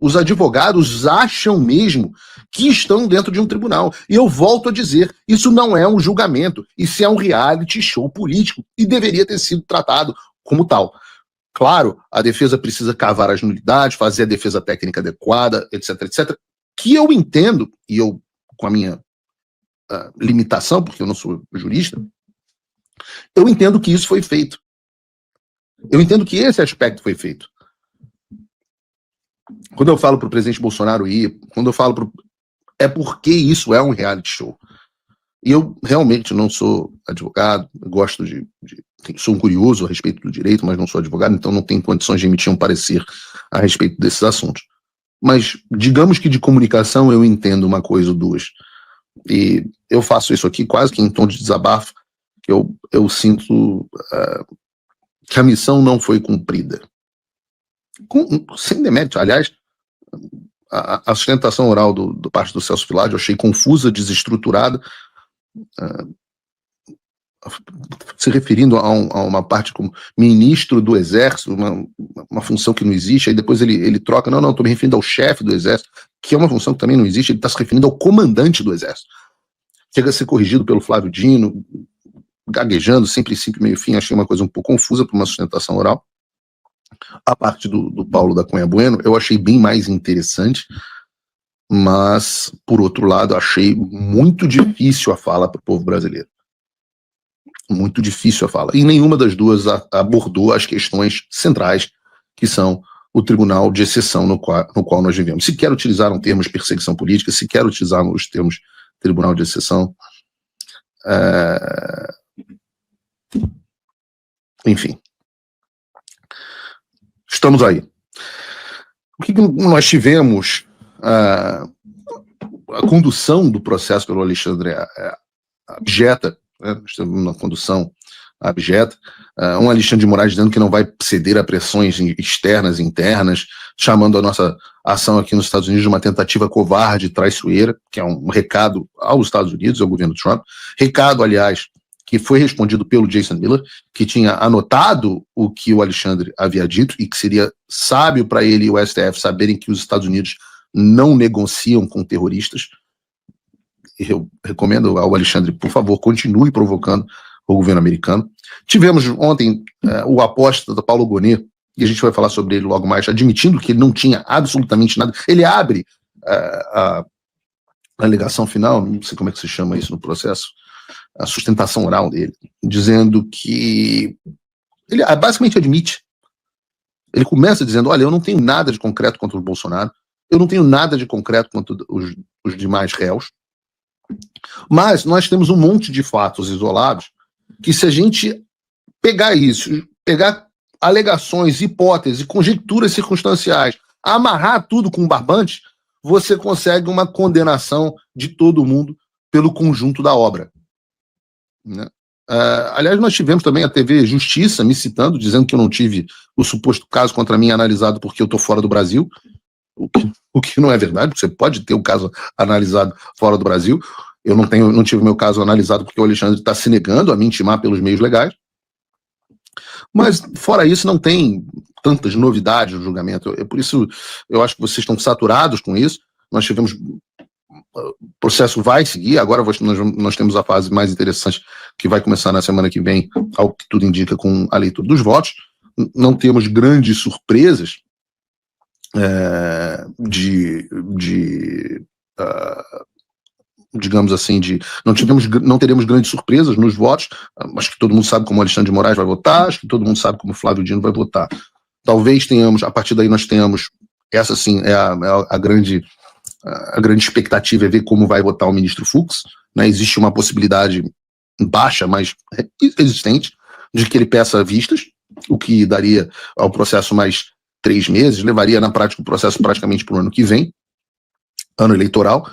Os advogados acham mesmo que estão dentro de um tribunal. E eu volto a dizer, isso não é um julgamento, isso é um reality show político e deveria ter sido tratado como tal. Claro, a defesa precisa cavar as nulidades, fazer a defesa técnica adequada, etc, etc, que eu entendo, e eu, com a minha limitação, porque eu não sou jurista, eu entendo que isso foi feito. Eu entendo que esse aspecto foi feito. Quando eu falo para o presidente Bolsonaro ir, quando eu falo é porque isso é um reality show. E eu realmente não sou advogado, gosto sou um curioso a respeito do direito, mas não sou advogado, então não tenho condições de emitir um parecer a respeito desses assuntos. Mas digamos que de comunicação eu entendo uma coisa ou duas. E eu faço isso aqui quase que em tom de desabafo, que eu sinto que a missão não foi cumprida. Sem demérito, aliás, a sustentação oral do parte do Celso Filade eu achei confusa, desestruturada, se referindo a uma parte como ministro do Exército, uma função que não existe, aí depois ele troca, não, estou me referindo ao chefe do Exército, que é uma função que também não existe, ele está se referindo ao comandante do Exército. Chega a ser corrigido pelo Flávio Dino, gaguejando, sem princípio, meio fim, achei uma coisa um pouco confusa para uma sustentação oral. A parte do Paulo da Cunha Bueno, eu achei bem mais interessante, mas, por outro lado, achei muito difícil a fala para o povo brasileiro. Muito difícil a fala. E nenhuma das duas abordou as questões centrais, que são o tribunal de exceção no qual nós vivemos. Sequer utilizaram termos perseguição política, sequer utilizaram os termos tribunal de exceção. Enfim. Estamos aí. O que nós tivemos? A condução do processo pelo Alexandre abjeta, né? Estamos numa condução abjeta. Um Alexandre de Moraes dizendo que não vai ceder a pressões externas e internas, chamando a nossa ação aqui nos Estados Unidos de uma tentativa covarde e traiçoeira, que é um recado aos Estados Unidos, ao governo Trump. Recado, aliás, que foi respondido pelo Jason Miller, que tinha anotado o que o Alexandre havia dito e que seria sábio para ele e o STF saberem que os Estados Unidos não negociam com terroristas. Eu recomendo ao Alexandre, por favor, continue provocando o governo americano. Tivemos ontem o apóstata Paulo Gonet, e a gente vai falar sobre ele logo mais, admitindo que ele não tinha absolutamente nada. Ele abre a alegação final, não sei como é que se chama isso no processo, a sustentação oral dele, dizendo que ele basicamente admite. Ele começa dizendo, olha, eu não tenho nada de concreto contra o Bolsonaro, eu não tenho nada de concreto contra os demais réus, mas nós temos um monte de fatos isolados que, se a gente pegar isso, pegar alegações, hipóteses, conjecturas circunstanciais, amarrar tudo com um barbante, você consegue uma condenação de todo mundo pelo conjunto da obra. Né? Aliás, nós tivemos também a TV Justiça me citando, dizendo que eu não tive o suposto caso contra mim analisado porque eu estou fora do Brasil, o que não é verdade. Você pode ter o caso analisado fora do Brasil. Eu não tive o meu caso analisado porque o Alexandre está se negando a me intimar pelos meios legais. Mas, fora isso, não tem tantas novidades no julgamento. Por isso, eu acho que vocês estão saturados com isso. Nós tivemos... O processo vai seguir, agora nós temos a fase mais interessante que vai começar na semana que vem, ao que tudo indica, com a leitura dos votos. Não temos grandes surpresas digamos assim, não teremos grandes surpresas nos votos. Acho que todo mundo sabe como o Alexandre de Moraes vai votar, acho que todo mundo sabe como o Flávio Dino vai votar. Talvez tenhamos, a partir daí nós tenhamos, essa sim é a grande expectativa, é ver como vai votar o ministro Fux, né? Existe uma possibilidade baixa, mas existente, de que ele peça vistas, o que daria ao processo mais 3 meses, levaria na prática o processo praticamente para o ano que vem, ano eleitoral,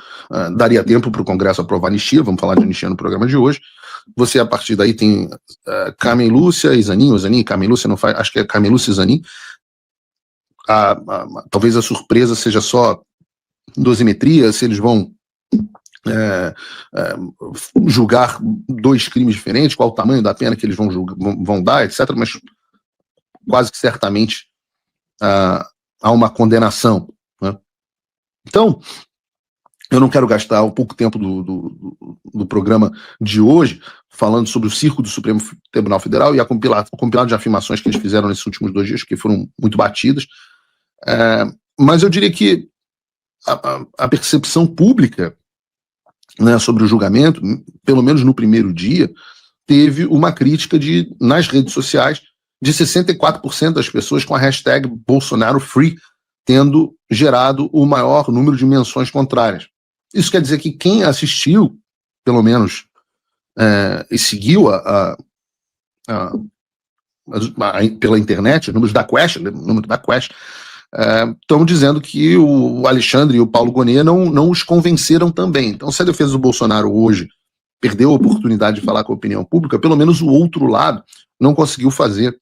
daria tempo para o Congresso aprovar a anistia, vamos falar de anistia no programa de hoje. Você, a partir daí, tem Carmen Lúcia e Zanin, ou Zanin, Carmen Lúcia não faz, acho que é Carmen Lúcia e Zanin. Talvez a surpresa seja só dosimetria, se eles vão julgar 2 crimes diferentes, qual o tamanho da pena que eles vão dar, etc., mas quase que certamente há uma condenação, né? Então, eu não quero gastar o pouco tempo do programa de hoje falando sobre o circo do Supremo Tribunal Federal e a compilado de afirmações que eles fizeram nesses últimos 2 dias, que foram muito batidas. Mas eu diria que a percepção pública, né, sobre o julgamento, pelo menos no primeiro dia, teve uma crítica nas redes sociais de 64% das pessoas com a hashtag BolsonaroFree tendo gerado o maior número de menções contrárias. Isso quer dizer que quem assistiu, pelo menos, e seguiu pela internet, os números da Quest, estão dizendo que o Alexandre e o Paulo Gonet não os convenceram também. Então, se a defesa do Bolsonaro hoje perdeu a oportunidade de falar com a opinião pública, pelo menos o outro lado não conseguiu fazer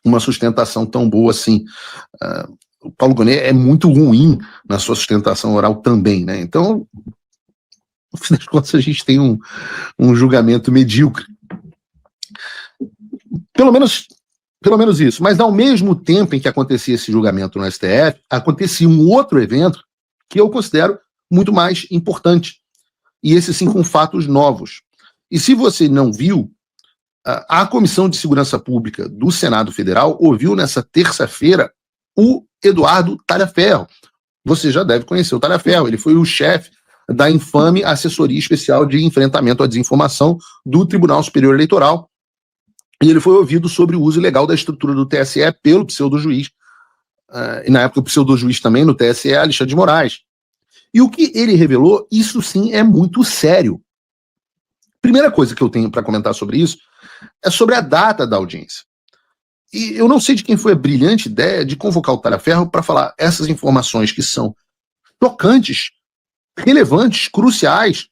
uma sustentação tão boa assim. O Paulo Gonet é muito ruim na sua sustentação oral também, né? Então, no fim das contas, a gente tem um julgamento medíocre. Pelo menos isso. Mas, ao mesmo tempo em que acontecia esse julgamento no STF, acontecia um outro evento que eu considero muito mais importante. E esse sim com fatos novos. E se você não viu, a Comissão de Segurança Pública do Senado Federal ouviu nessa terça-feira o Eduardo Talhaferro. Você já deve conhecer o Talhaferro, ele foi o chefe da infame Assessoria Especial de Enfrentamento à Desinformação do Tribunal Superior Eleitoral. E ele foi ouvido sobre o uso ilegal da estrutura do TSE pelo pseudo-juiz. E na época o pseudo-juiz também no TSE, Alexandre de Moraes. E o que ele revelou, isso sim é muito sério. Primeira coisa que eu tenho para comentar sobre isso é sobre a data da audiência. E eu não sei de quem foi a brilhante ideia de convocar o Talhaferro para falar essas informações que são chocantes, relevantes, cruciais,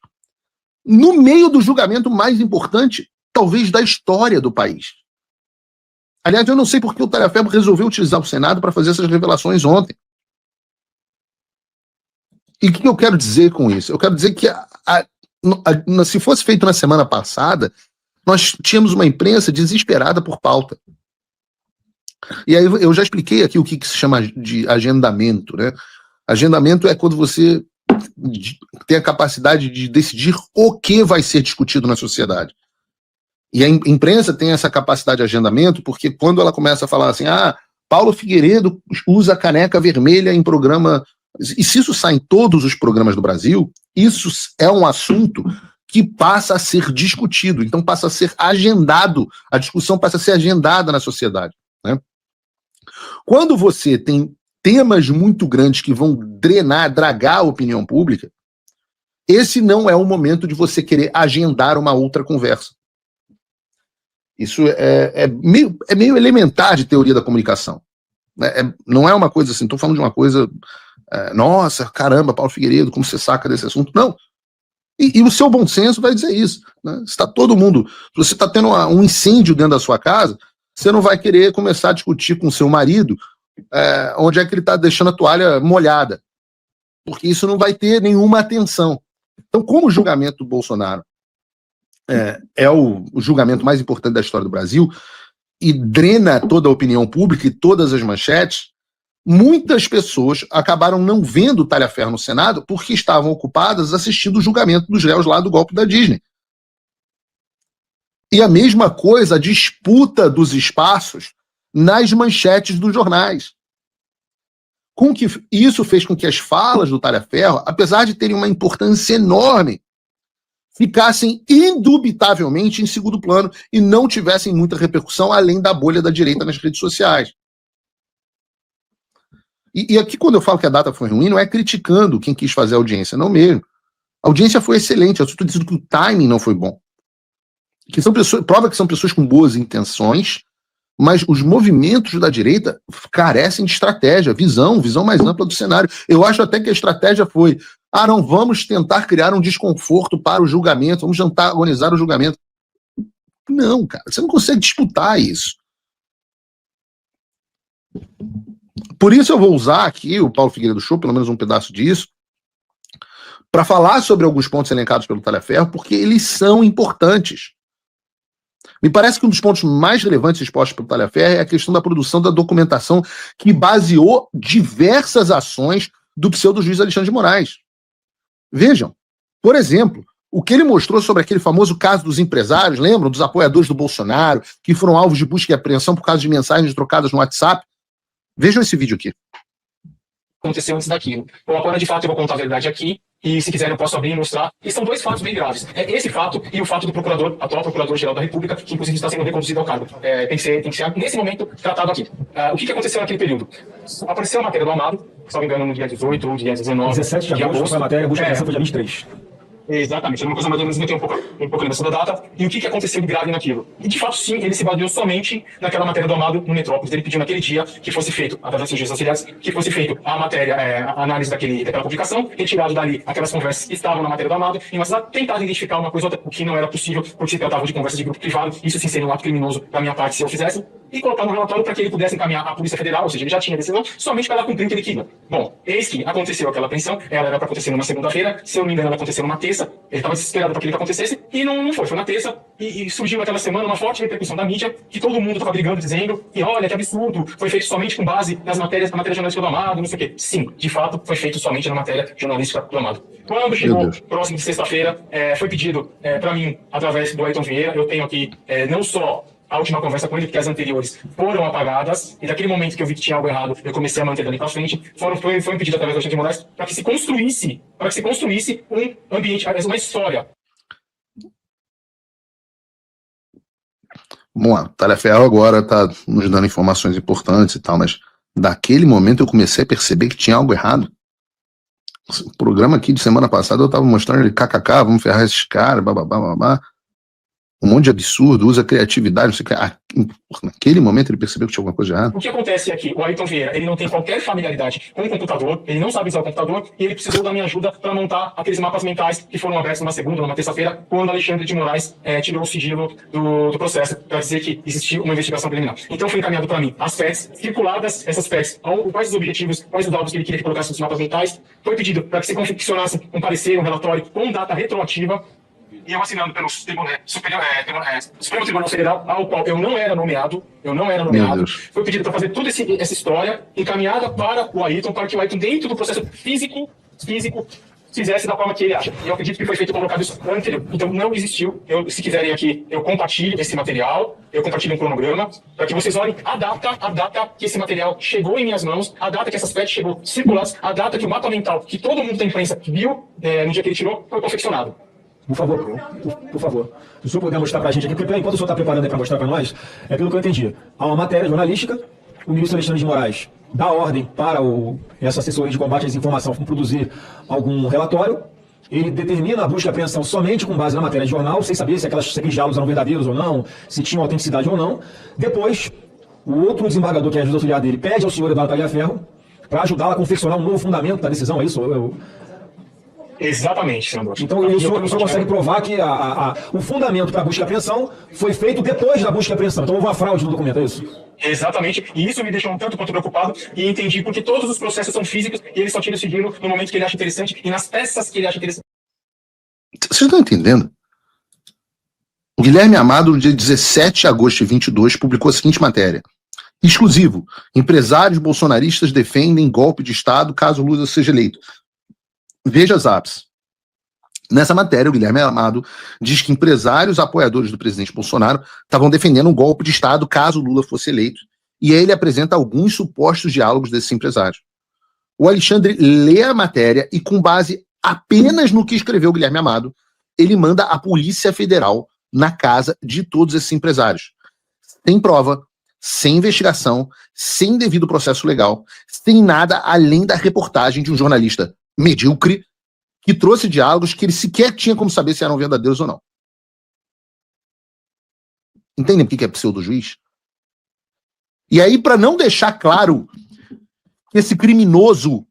no meio do julgamento mais importante, talvez, da história do país. Aliás, eu não sei por que o Talhaferro resolveu utilizar o Senado para fazer essas revelações ontem. E o que eu quero dizer com isso? Eu quero dizer que se fosse feito na semana passada, nós tínhamos uma imprensa desesperada por pauta. E aí eu já expliquei aqui o que se chama de agendamento, né? Agendamento é quando você tem a capacidade de decidir o que vai ser discutido na sociedade. E a imprensa tem essa capacidade de agendamento porque quando ela começa a falar assim, Paulo Figueiredo usa caneca vermelha em programa... E se isso sai em todos os programas do Brasil, isso é um assunto que passa a ser discutido, então passa a ser agendado, a discussão passa a ser agendada na sociedade, né? Quando você tem temas muito grandes que vão dragar a opinião pública, esse não é o momento de você querer agendar uma outra conversa. Isso é meio elementar de teoria da comunicação. Não é uma coisa assim, estou falando de uma coisa... nossa, caramba, Paulo Figueiredo, como você saca desse assunto? Não. E o seu bom senso vai dizer isso, né? Se está todo mundo... Se você está tendo um incêndio dentro da sua casa, você não vai querer começar a discutir com o seu marido onde é que ele está deixando a toalha molhada, porque isso não vai ter nenhuma atenção. Então, como o julgamento do Bolsonaro é o julgamento mais importante da história do Brasil e drena toda a opinião pública e todas as manchetes, muitas pessoas acabaram não vendo o Talhaferro no Senado porque estavam ocupadas assistindo o julgamento dos réus lá do golpe da Disney. E a mesma coisa, a disputa dos espaços nas manchetes dos jornais. Isso fez com que as falas do Talhaferro, apesar de terem uma importância enorme, ficassem indubitavelmente em segundo plano e não tivessem muita repercussão além da bolha da direita nas redes sociais. E aqui, quando eu falo que a data foi ruim, não é criticando quem quis fazer a audiência, não mesmo. A audiência foi excelente, eu estou dizendo que o timing não foi bom. Prova que são pessoas com boas intenções, mas os movimentos da direita carecem de estratégia, visão mais ampla do cenário. Eu acho até que a estratégia foi, não, vamos tentar criar um desconforto para o julgamento, vamos tentar agonizar o julgamento. Não, cara, você não consegue disputar isso. Por isso eu vou usar aqui o Paulo Figueiredo Show, pelo menos um pedaço disso, para falar sobre alguns pontos elencados pelo Talhaferro, porque eles são importantes. Me parece que um dos pontos mais relevantes expostos pelo Talhaferro é a questão da produção da documentação que baseou diversas ações do pseudo-juiz Alexandre de Moraes. Vejam, por exemplo, o que ele mostrou sobre aquele famoso caso dos empresários, lembram? Dos apoiadores do Bolsonaro, que foram alvos de busca e apreensão por causa de mensagens trocadas no WhatsApp. Vejam esse vídeo aqui. Aconteceu antes daquilo. Bom, agora de fato eu vou contar a verdade aqui, e se quiserem eu posso abrir e mostrar. E são dois fatos bem graves. É esse fato e o fato do procurador, atual procurador-geral da República, que inclusive está sendo reconduzido ao cargo. Tem que ser nesse momento tratado aqui. O que aconteceu naquele período? Apareceu a matéria do Amado, se não me engano, no dia 18 ou dia 19. 17 de agosto, foi a matéria, a busca foi dia 23. Exatamente, uma coisa mais ou menos, eu tenho um pouco lembrança da data. E o que aconteceu de grave naquilo? E de fato, sim, ele se baseou somente naquela matéria do Amado no Metrópolis. Ele pediu naquele dia que fosse feito, através dos auxiliares, que fosse feito a matéria, a análise daquela publicação, retirado dali aquelas conversas que estavam na matéria do Amado, e mas tentado identificar uma coisa ou outra, o que não era possível, porque se tratava de conversas de grupo privado. Isso sim seria um ato criminoso da minha parte se eu fizesse, e colocar no relatório para que ele pudesse encaminhar à Polícia Federal, ou seja, ele já tinha decisão, somente para ela cumprir o que ele queria. Bom, eis que aconteceu aquela apreensão, ela era para acontecer numa segunda-feira, se eu não me engano, ela aconteceu numa terça, ele estava desesperado para que aquilo acontecesse, e não foi na terça, e surgiu naquela semana uma forte repercussão da mídia, que todo mundo estava brigando, dizendo que, olha, que absurdo, foi feito somente com base nas matérias, na matéria jornalística do Amado, não sei o quê. Sim, de fato, foi feito somente na matéria jornalística do Amado. Quando chegou próximo de sexta-feira, foi pedido para mim, através do Ayrton Vieira, eu tenho aqui não só a última conversa com ele, porque as anteriores foram apagadas, e daquele momento que eu vi que tinha algo errado, eu comecei a manter dali para frente, foi um pedido através do Alexandre de Moraes para que se construísse um ambiente, uma história. Vamos lá, Talhaferro agora está nos dando informações importantes e tal, mas daquele momento eu comecei a perceber que tinha algo errado. O programa aqui de semana passada eu estava mostrando ele, kkk, vamos ferrar esses caras, bababá, babá. Um monte de absurdo, usa criatividade, não sei o que. Naquele momento ele percebeu que tinha alguma coisa errada. O que acontece aqui, o Ayrton Vieira, ele não tem qualquer familiaridade com o computador, ele não sabe usar o computador, e ele precisou da minha ajuda para montar aqueles mapas mentais que foram abertos numa segunda, numa terça-feira, quando Alexandre de Moraes tirou o sigilo do processo, para dizer que existia uma investigação preliminar. Então foi encaminhado para mim as PETs, circuladas essas PETs, quais os objetivos, quais os dados que ele queria que colocasse nos mapas mentais, foi pedido para que se confeccionasse um parecer, um relatório com data retroativa, e eu assinando pelo Supremo Tribunal Federal, ao qual eu não era nomeado, foi pedido para fazer toda essa história encaminhada para o Ayrton, para que o Ayrton, dentro do processo físico, fizesse da forma que ele acha. E eu acredito que foi feito colocado isso anterior. Então não existiu. Se quiserem aqui, eu compartilho esse material, eu compartilho um cronograma, para que vocês olhem a data que esse material chegou em minhas mãos, a data que essas PETs chegou circuladas, a data que o mapa mental, que todo mundo da imprensa viu no dia que ele tirou, foi confeccionado. Por favor. Se o senhor puder mostrar para a gente aqui, porque enquanto o senhor está preparando aí para mostrar para nós, pelo que eu entendi, há uma matéria jornalística, o ministro Alexandre de Moraes dá ordem para essa assessoria de combate à desinformação produzir algum relatório, ele determina a busca e apreensão somente com base na matéria de jornal, sem saber se aqueles diálogos eram verdadeiros ou não, se tinham autenticidade ou não. Depois, o outro desembargador, que é a juiz auxiliar dele, pede ao senhor Eduardo Talhaferro para ajudá-lo a confeccionar um novo fundamento da decisão, é isso? Exatamente, senador. Então o senhor consegue provar que o fundamento para a busca e apreensão foi feito depois da busca e apreensão. Então houve uma fraude no documento, é isso? Exatamente. E isso me deixou um tanto quanto preocupado e entendi porque todos os processos são físicos e ele só tira o sigilo no momento que ele acha interessante e nas peças que ele acha interessante. Vocês estão entendendo? O Guilherme Amado, no dia 17 de agosto de 22, publicou a seguinte matéria. Exclusivo. Empresários bolsonaristas defendem golpe de Estado caso Lula seja eleito. Veja as apps. Nessa matéria, o Guilherme Amado diz que empresários apoiadores do presidente Bolsonaro estavam defendendo um golpe de Estado caso Lula fosse eleito, e aí ele apresenta alguns supostos diálogos desses empresários. O Alexandre lê a matéria e, com base apenas no que escreveu o Guilherme Amado, ele manda a Polícia Federal na casa de todos esses empresários. Sem prova, sem investigação, sem devido processo legal, sem nada além da reportagem de um jornalista medíocre, que trouxe diálogos que ele sequer tinha como saber se eram verdadeiros ou não. Entendem por que é pseudo-juiz? E aí, para não deixar claro que esse criminoso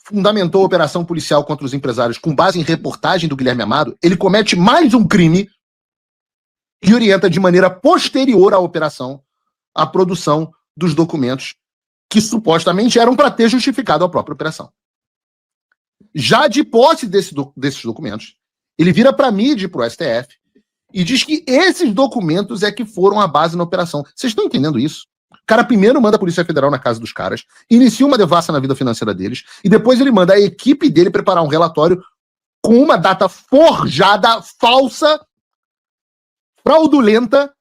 fundamentou a operação policial contra os empresários com base em reportagem do Guilherme Amado, ele comete mais um crime e orienta de maneira posterior à operação a produção dos documentos que supostamente eram para ter justificado a própria operação. Já de posse desses documentos, ele vira para a mídia e para o STF e diz que esses documentos é que foram a base na operação. Vocês estão entendendo isso? O cara primeiro manda a Polícia Federal na casa dos caras, inicia uma devassa na vida financeira deles, e depois ele manda a equipe dele preparar um relatório com uma data forjada, falsa, fraudulenta,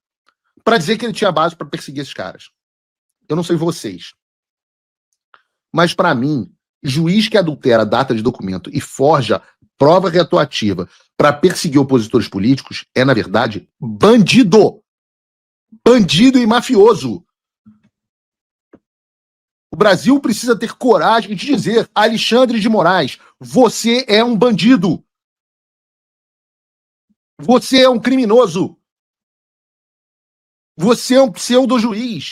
para dizer que ele tinha base para perseguir esses caras. Eu não sei vocês, mas para mim, juiz que adultera data de documento e forja prova retroativa para perseguir opositores políticos é, na verdade, bandido. Bandido e mafioso. O Brasil precisa ter coragem de dizer: Alexandre de Moraes, você é um bandido. Você é um criminoso. Você é um pseudo-juiz.